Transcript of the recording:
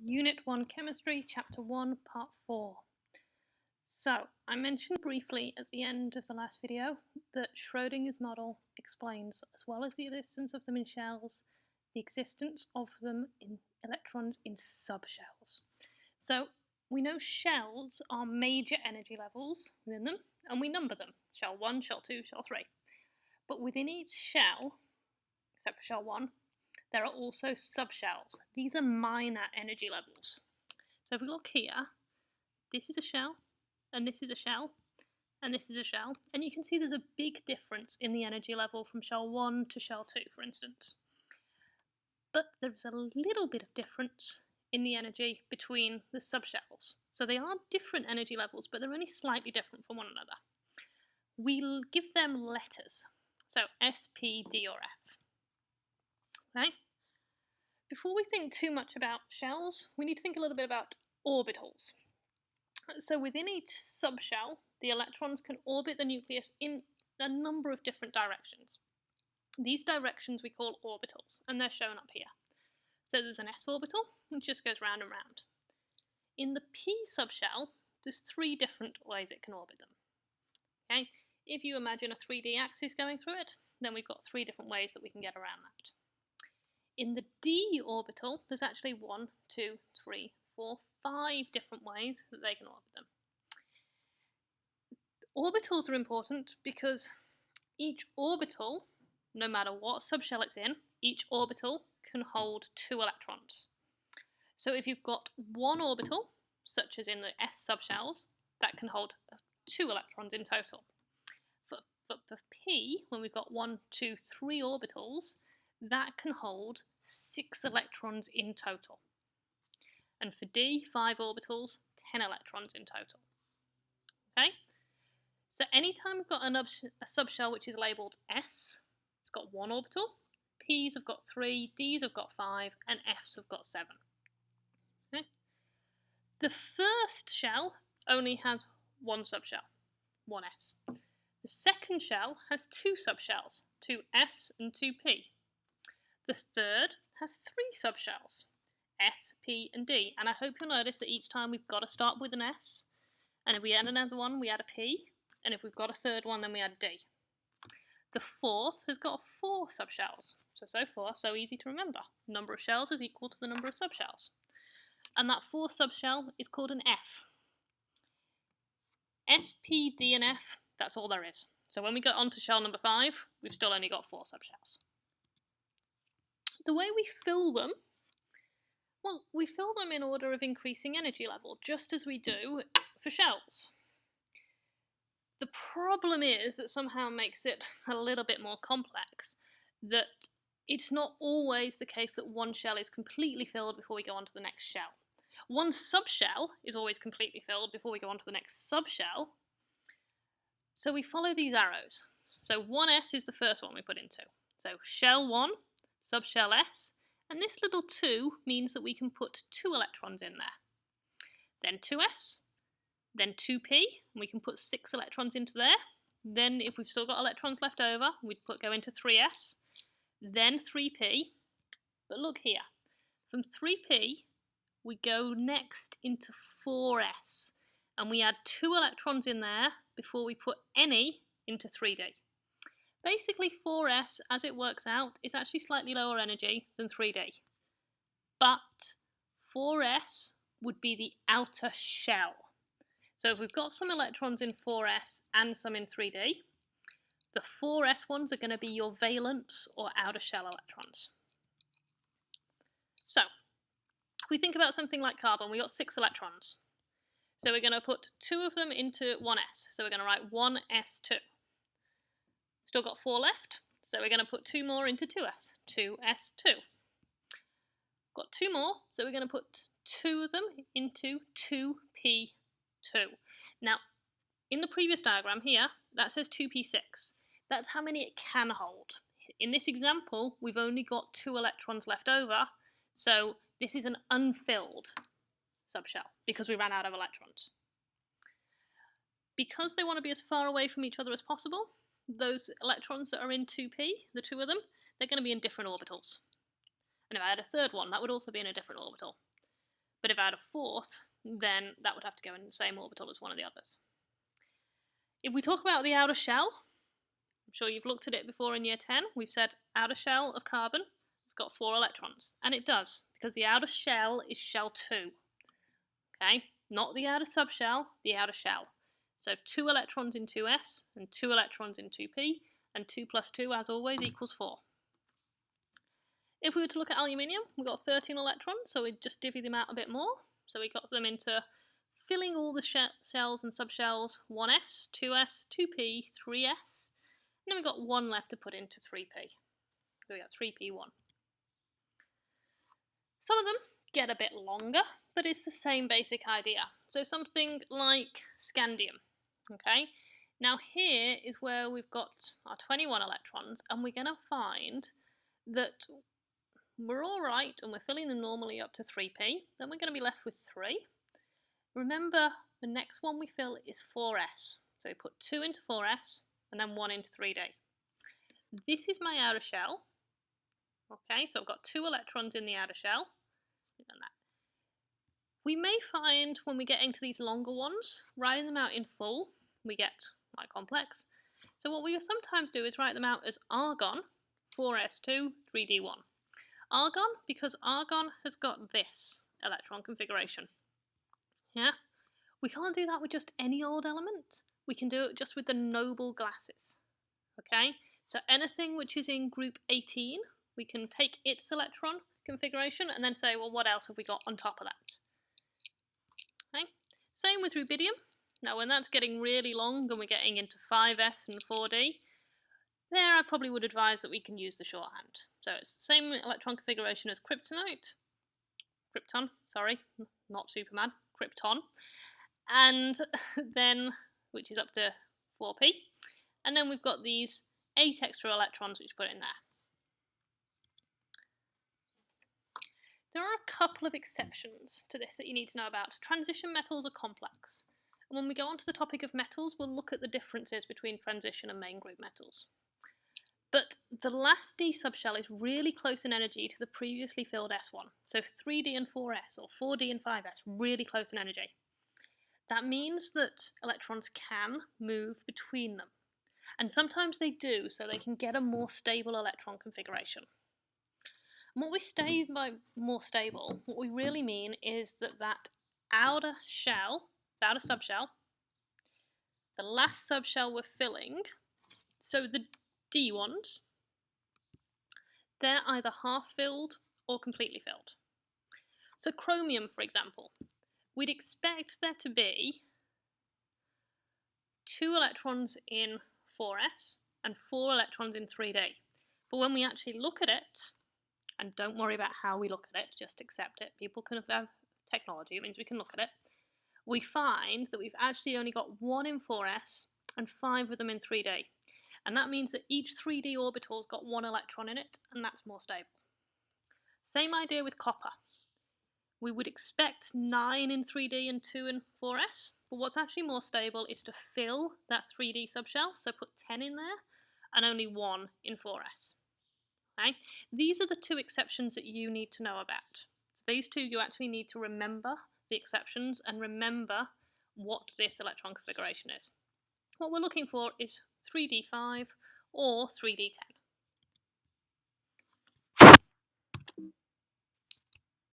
Unit 1 Chemistry, Chapter 1, Part 4. So, I mentioned briefly at the end of the last video that Schrödinger's model explains, as well as the existence of them in shells, the existence of them in electrons in subshells. So, we know shells are major energy levels within them, and we number them, shell 1, shell 2, shell 3. But within each shell, except for shell 1, there are also subshells. These are minor energy levels. So if we look here, this is a shell, and this is a shell, and this is a shell. And you can see there's a big difference in the energy level from shell 1 to shell 2, for instance. But there's a little bit of difference in the energy between the subshells. So they are different energy levels, but they're only slightly different from one another. We'll give them letters. So S, P, D, or F. Okay? Before we think too much about shells, we need to think a little bit about orbitals. So within each subshell, the electrons can orbit the nucleus in a number of different directions. These directions we call orbitals, and they're shown up here. So there's an s orbital, which just goes round and round. In the p subshell, there's 3 different ways it can orbit them. Okay? If you imagine a 3D axis going through it, then we've got 3 different ways that we can get around that. In the d orbital, there's actually 1, 2, 3, 4, 5 different ways that they can orbit them. Orbitals are important because each orbital, no matter what subshell it's in, each orbital can hold 2 electrons. So if you've got one orbital, such as in the s subshells, that can hold 2 electrons in total. But for p, when we've got 1, 2, 3 orbitals, that can hold 6 electrons in total. And for D, 5 orbitals, 10 electrons in total. Okay? So anytime we've got a subshell which is labelled S, it's got 1 orbital, P's have got 3, D's have got 5, and F's have got 7. Okay? The first shell only has 1 subshell, 1s. The second shell has 2 subshells, 2s and 2p. The third has 3 subshells, S, P, and D. And I hope you'll notice that each time we've got to start with an S, and if we add another one, we add a P, and if we've got a third one, then we add a D. The fourth has got 4 subshells. So far, so easy to remember. The number of shells is equal to the number of subshells. And that 4th subshell is called an F. S, P, D, and F, that's all there is. So when we get on to shell number 5, we've still only got 4 subshells. The way we fill them, well, we fill them in order of increasing energy level, just as we do for shells. The problem is that somehow makes it a little bit more complex, that it's not always the case that one shell is completely filled before we go on to the next shell. One subshell is always completely filled before we go on to the next subshell. So we follow these arrows. So 1s is the first one we put into. So shell 1, subshell S, and this little 2 means that we can put 2 electrons in there. Then 2s, then 2p, and we can put 6 electrons into there. Then if we've still got electrons left over, we'd go into 3s, then 3p. But look here, from 3p, we go next into 4s, and we add 2 electrons in there before we put any into 3d. Basically 4s, as it works out, is actually slightly lower energy than 3d. But 4s would be the outer shell. So if we've got some electrons in 4s and some in 3d, the 4s ones are going to be your valence or outer shell electrons. So, if we think about something like carbon, we've got 6 electrons. So we're going to put 2 of them into 1s. So we're going to write 1s2. Still got 4 left, so we're going to put 2 more into 2s, 2s2. Got 2 more, so we're going to put 2 of them into 2p2. Now, in the previous diagram here, that says 2p6. That's how many it can hold. In this example, we've only got 2 electrons left over, so this is an unfilled subshell because we ran out of electrons. Because they want to be as far away from each other as possible, those electrons that are in 2p, the 2 of them, they're going to be in different orbitals. And if I had a third one, that would also be in a different orbital. But if I had a fourth, then that would have to go in the same orbital as one of the others. If we talk about the outer shell, I'm sure you've looked at it before in year 10, we've said outer shell of carbon, it's got 4 electrons, and it does, because the outer shell is shell 2, okay? Not the outer subshell, the outer shell. So 2 electrons in 2s, and 2 electrons in 2p, and 2 plus 2, as always, equals 4. If we were to look at aluminium, we've got 13 electrons, so we'd just divvy them out a bit more. So we got them into filling all the shells and subshells, 1s, 2s, 2p, 3s, and then we've got 1 left to put into 3p. So we got 3p1. Some of them get a bit longer, but it's the same basic idea. So something like scandium, okay? Now here is where we've got our 21 electrons, and we're going to find that we're all right, and we're filling them normally up to 3p. Then we're going to be left with 3. Remember, the next one we fill is 4s. So we put 2 into 4s, and then 1 into 3d. This is my outer shell. Okay, so I've got 2 electrons in the outer shell. We may find when we get into these longer ones, writing them out in full, we get quite complex. So what we sometimes do is write them out as argon, 4s2, 3d1. Argon, because argon has got this electron configuration. Yeah? We can't do that with just any old element. We can do it just with the noble gases. Okay? So anything which is in group 18, we can take its electron configuration and then say, well, what else have we got on top of that? Okay? Same with rubidium. Now, when that's getting really long and we're getting into 5s and 4d, there I probably would advise that we can use the shorthand. So it's the same electron configuration as krypton, sorry, not Superman, krypton, and then, which is up to 4p, and then we've got these 8 extra electrons which put in there. There are a couple of exceptions to this that you need to know about. Transition metals are complex, and when we go on to the topic of metals, we'll look at the differences between transition and main group metals. But the last D subshell is really close in energy to the previously filled S1. So 3D and 4S, or 4D and 5S, really close in energy. That means that electrons can move between them. And sometimes they do, so they can get a more stable electron configuration. And what we say by more stable, what we really mean is that that outer shell, the outer subshell, the last subshell we're filling, so the D ones, they're either half filled or completely filled. So chromium, for example, we'd expect there to be 2 electrons in 4s and 4 electrons in 3d. But when we actually look at it, and don't worry about how we look at it, just accept it, people can have technology, it means we can look at it, we find that we've actually only got 1 in 4s and 5 of them in 3d. And that means that each 3D orbital's got 1 electron in it, and that's more stable. Same idea with copper. We would expect 9 in 3D and 2 in 4s, but what's actually more stable is to fill that 3D subshell, so put 10 in there, and only 1 in 4s. Okay? These are the 2 exceptions that you need to know about. So these 2 you actually need to remember the exceptions and remember what this electron configuration is. What we're looking for is 3D5 or 3D10.